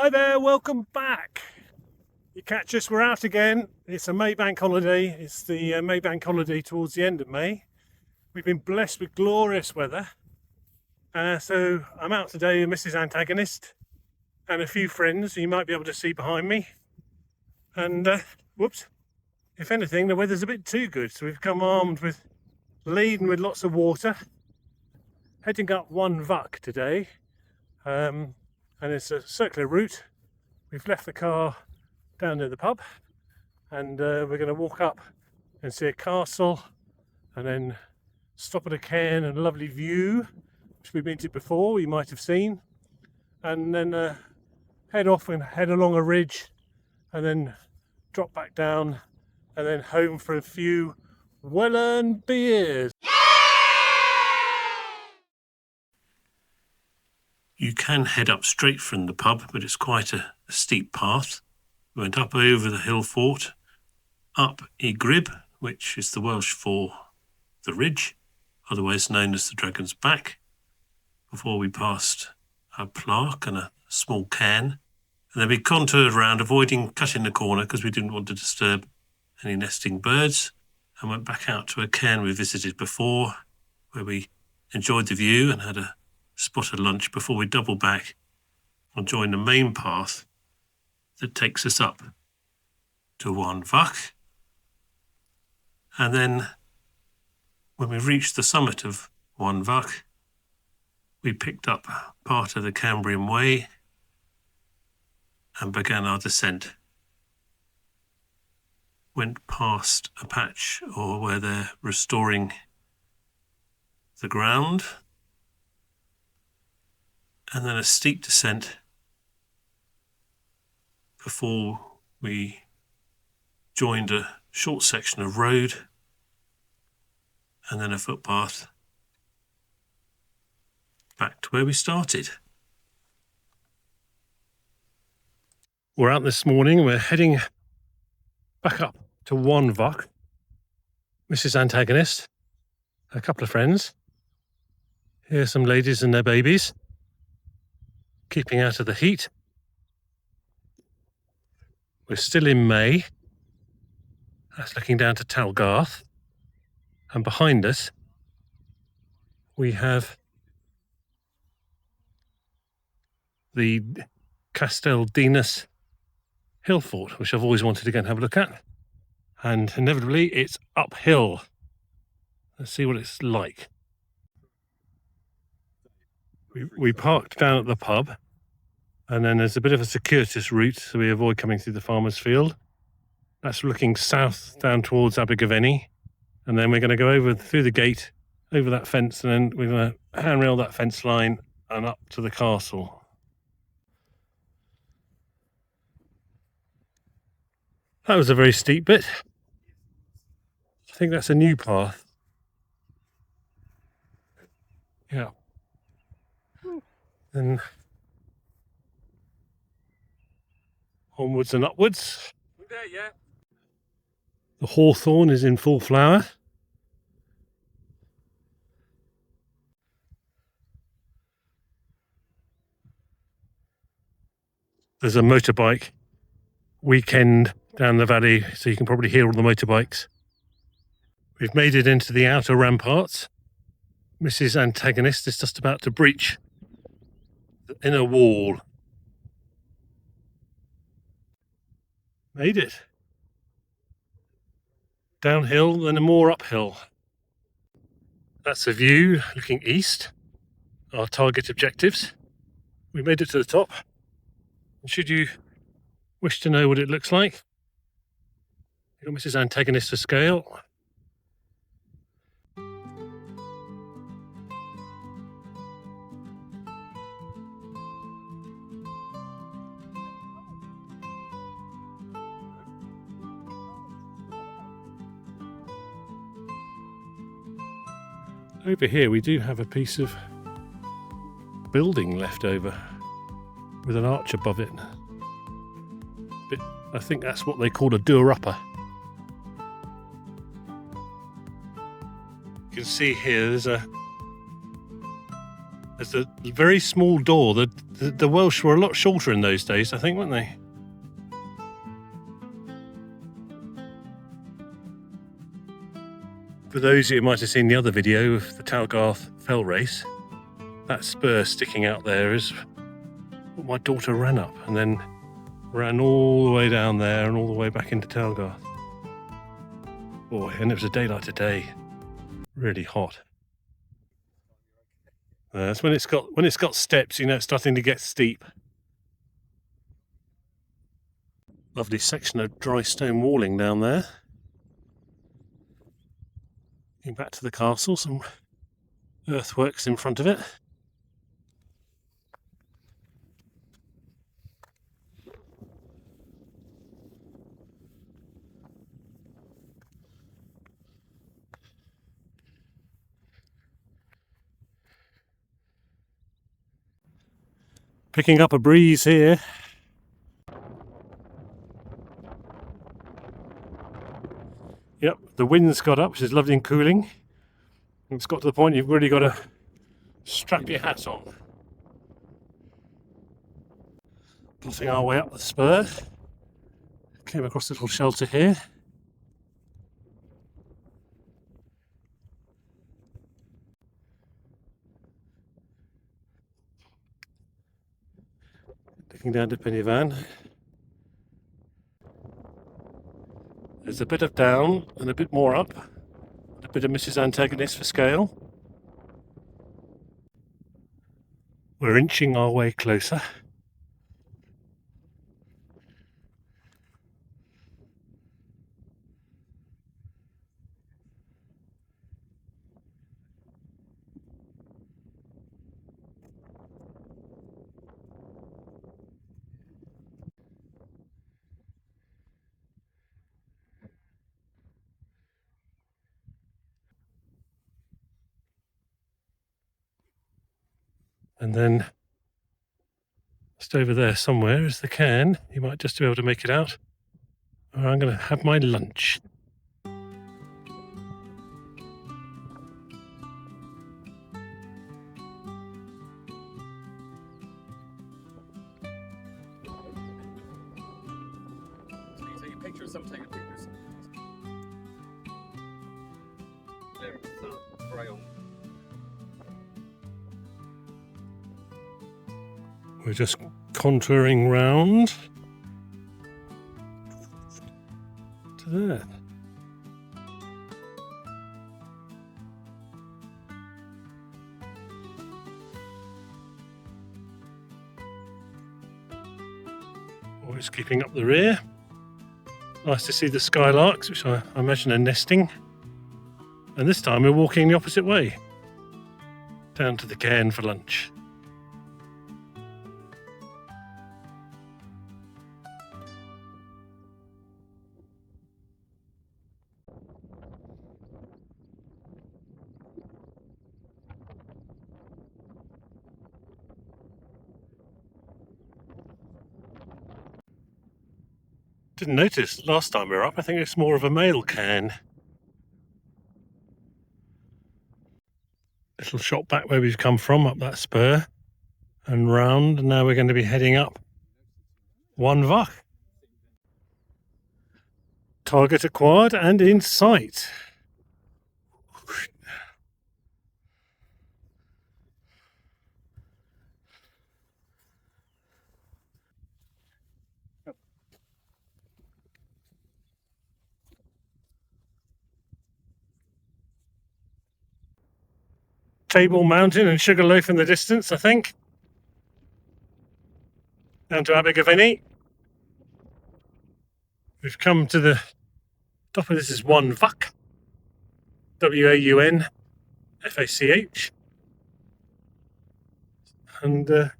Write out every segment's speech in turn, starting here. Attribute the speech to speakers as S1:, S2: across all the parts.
S1: Hi there, welcome back. You catch us, we're out again. It's a May bank holiday. It's the May bank holiday towards the end of May. We've been blessed with glorious weather. So I'm out today with Mrs. Antagonist and a few friends you might be able to see behind me. And whoops, if anything, the weather's a bit too good. So we've come armed with, laden with lots of water. Heading up Waun Fach today. And it's a circular route. We've left the car down near the pub and we're going to walk up and see a castle and then stop at a cairn and a lovely view which we've been to before, you might have seen, and then head off and head along a ridge and then drop back down and then home for a few well-earned beers. You can head up straight from the pub, but it's quite a steep path. We went up over the hillfort, up Grib, which is the Welsh for the ridge, otherwise known as the Dragon's Back, before we passed a plaque and a small cairn. And then we contoured around, avoiding cutting the corner because we didn't want to disturb any nesting birds, and went back out to a cairn we visited before, where we enjoyed the view and had a spot of lunch before we double back and join the main path that takes us up to Waun Fach. And then when we reached the summit of Waun Fach, we picked up part of the Cambrian Way and began our descent. Went past a patch where they're restoring the ground, and then a steep descent before we joined a short section of road and then a footpath back to where we started. We're out this morning, we're heading back up to Waun Fach. Mrs. Antagonist, a couple of friends. Here's some ladies and their babies, keeping out of the heat. We're still in May. That's looking down to Talgarth. And behind us, we have the Castell Dinas hillfort, which I've always wanted to go and have a look at. And inevitably, it's uphill. Let's see what it's like. We parked down at the pub, and then there's a bit of a circuitous route, so we avoid coming through the farmer's field. That's looking south down towards Abergavenny, and then we're going to go over through the gate, over that fence, and then we're going to handrail that fence line and up to the castle. That was a very steep bit. I think that's a new path. Yeah. Then onwards and upwards.
S2: There, yeah.
S1: The hawthorn is in full flower. There's a motorbike weekend down the valley, so you can probably hear all the motorbikes. We've made it into the outer ramparts. Mrs. Antagonist is just about to breach the inner wall. Made it. Downhill, then more uphill. That's a view looking east. Our target objectives. We made it to the top. Should you wish to know what it looks like, you've got Mrs. Antagonist for scale. Over here we do have a piece of building left over with an arch above it. But I think that's what they call a doer-upper. You can see here there's a There's a very small door. The Welsh were a lot shorter in those days, I think, weren't they? For those of you who might have seen the other video of the Talgarth Fell Race, that spur sticking out there is what my daughter ran up and then ran all the way down there and all the way back into Talgarth. Boy, and it was a day like today, really hot. That's when it's got steps, you know, it's starting to get steep. Lovely section of dry stone walling down there. Going back to the castle, some earthworks in front of it. Picking up a breeze here. Yep, the wind's got up, which is lovely and cooling. It's got to the point you've really got to strap your hat on. Plodding our way up the spur. Came across a little shelter here. Looking down to Penny Van. There's a bit of down and a bit more up. A bit of Mrs. Antagonist for scale. We're inching our way closer. And then just over there somewhere is the cairn. You might just be able to make it out. Or I'm going to have my lunch.
S2: Take a picture of some, take a picture of some. There, spray on.
S1: We're just contouring round to there. Always keeping up the rear. Nice to see the skylarks, which I imagine are nesting. And this time we're walking the opposite way, down to the cairn for lunch. Didn't notice last time we were up. I think it's more of a male cairn. Little shot back where we've come from, up that spur and round, and now we're going to be heading up Waun Fach. Target acquired and in sight. Table Mountain and Sugarloaf in the distance, I think. Down to Abergavenny. We've come to the top of this is Waun Fach. W-A-U-N F-A-C-H. And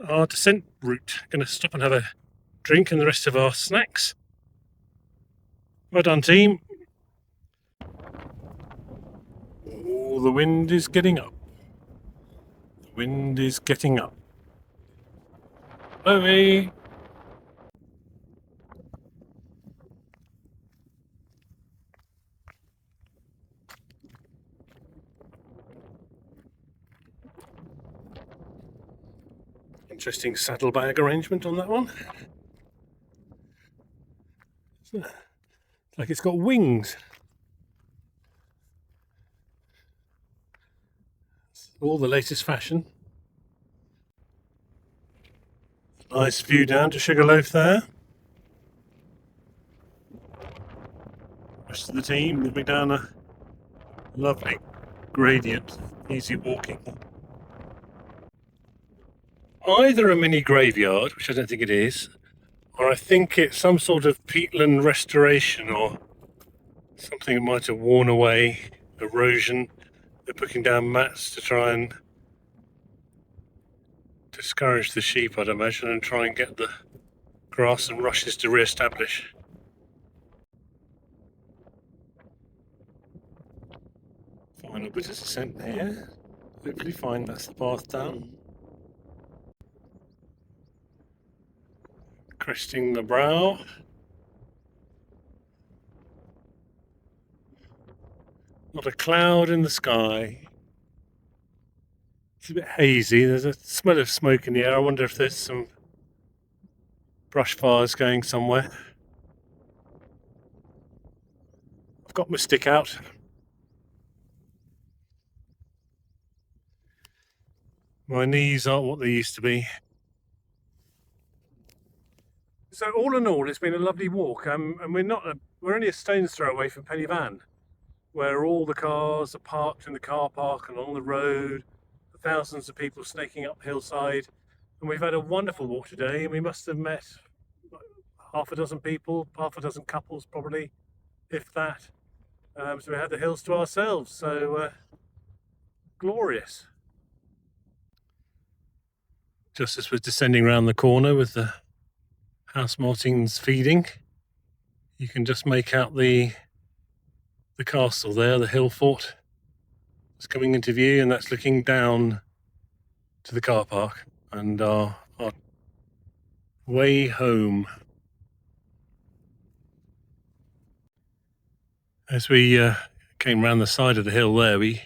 S1: our descent route. Going to stop and have a drink and the rest of our snacks. Well done, team. Oh, the wind is getting up. The wind is getting up. Chloe. Interesting saddlebag arrangement on that one. Like it's got wings. It's all the latest fashion. Nice view down to Sugarloaf there. Rest of the team moving down a lovely gradient, easy walking. Either a mini graveyard, which I don't think it is, or I think it's some sort of peatland restoration or something that might have worn away, erosion. They're putting down mats to try and discourage the sheep, I'd imagine, and try and get the grass and rushes to re-establish. Final bit of descent here. Hopefully fine, that's the path down. Cresting the brow. Not a cloud in the sky. It's a bit hazy. There's a smell of smoke in the air. I wonder if there's some brush fires going somewhere. I've got my stick out. My knees aren't what they used to be. So all in all, it's been a lovely walk, and we're only a stone's throw away from Penny Van, where all the cars are parked in the car park and on the road, thousands of people snaking up the hillside, and we've had a wonderful walk today, and we must have met half a dozen people, half a dozen couples probably, if that. So we had the hills to ourselves, so glorious. Just as we're descending around the corner with the house martins feeding, you can just make out the castle there, the hill fort. It's coming into view, and that's looking down to the car park and our way home. As we came round the side of the hill there, we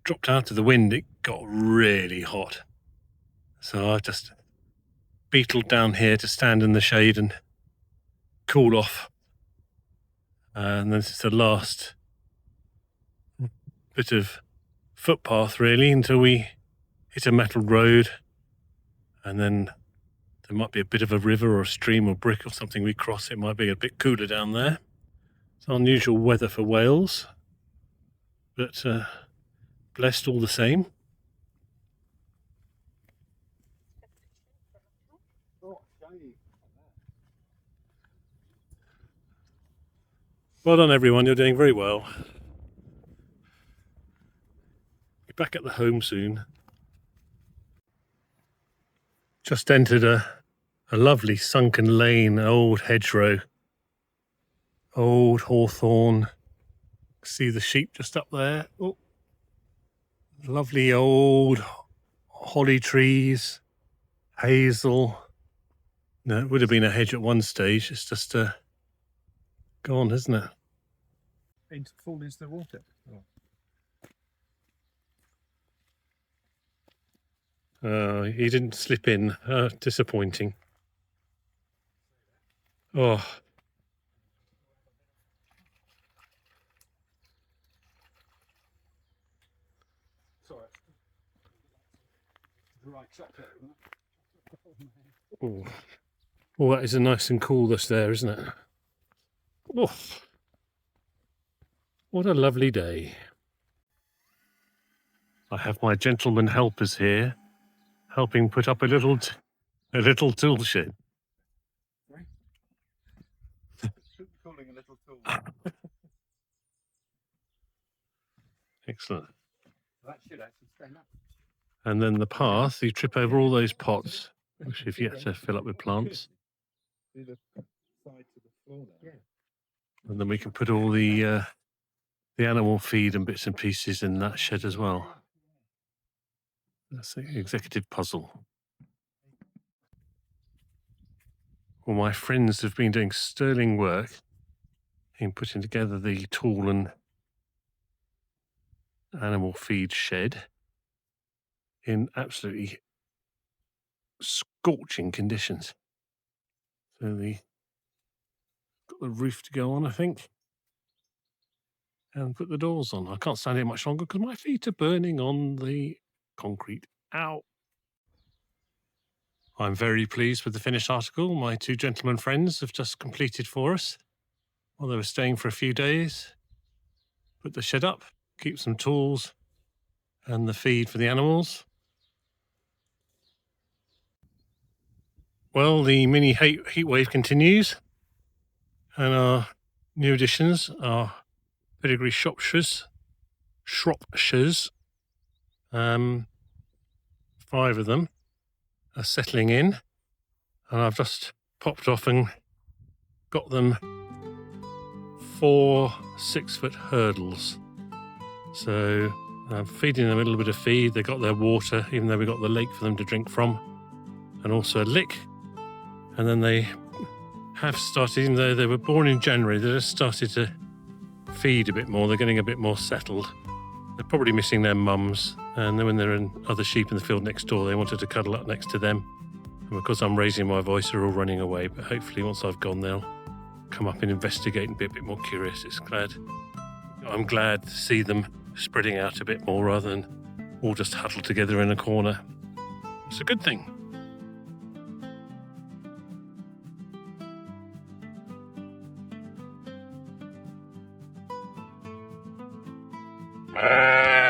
S1: dropped out of the wind. It got really hot. So I just beetled down here to stand in the shade and cool off. And this is the last bit of footpath really until we hit a metal road, and then there might be a bit of a river or a stream or brook or something we cross. It might be a bit cooler down there. It's unusual weather for Wales, but blessed all the same. Well done everyone, you're doing very well. Be back at the home soon. Just entered a lovely sunken lane, old hedgerow, old hawthorn. See the sheep just up there. Oh, lovely old holly trees, hazel. No, it would have been a hedge at one stage. It's just gone, isn't it?
S2: Fall into the water.
S1: He didn't slip in. Disappointing. Oh.
S2: Sorry. Right track there.
S1: Oh. Oh, that is a nice and cool this there, isn't it? Oh. What a lovely day. I have my gentleman helpers here, helping put up a little tool shed.
S2: Right. Calling a little tool.
S1: Excellent.
S2: That should actually stand up.
S1: And then the path, you trip over all those pots, which you've yet to fill up with plants.
S2: Do the side to the floor there. Yeah.
S1: And then we can put all the animal feed and bits and pieces in that shed as well. That's the executive puzzle. Well, my friends have been doing sterling work in putting together the tool and animal feed shed in absolutely scorching conditions. So got the roof to go on, I think, and put the doors on. I can't stand here much longer because my feet are burning on the concrete. Ow! I'm very pleased with the finished article. My two gentlemen friends have just completed for us while they were staying for a few days. Put the shed up, keep some tools and the feed for the animals. Well, the mini heatwave continues, and our new additions are pedigree Shropshires. 5 of them are settling in, and I've just popped off and got them 4 6-foot hurdles. So I'm feeding them a little bit of feed. They got their water, even though we got the lake for them to drink from, and also a lick. And then they have started, even though they were born in January, they just started to feed a bit more. They're getting a bit more settled. They're probably missing their mums, and then when there are other sheep in the field next door, they wanted to cuddle up next to them. And because I'm raising my voice, they're all running away. But hopefully once I've gone, they'll come up and investigate and be a bit more curious. I'm glad to see them spreading out a bit more rather than all just huddled together in a corner. It's a good thing. Ah!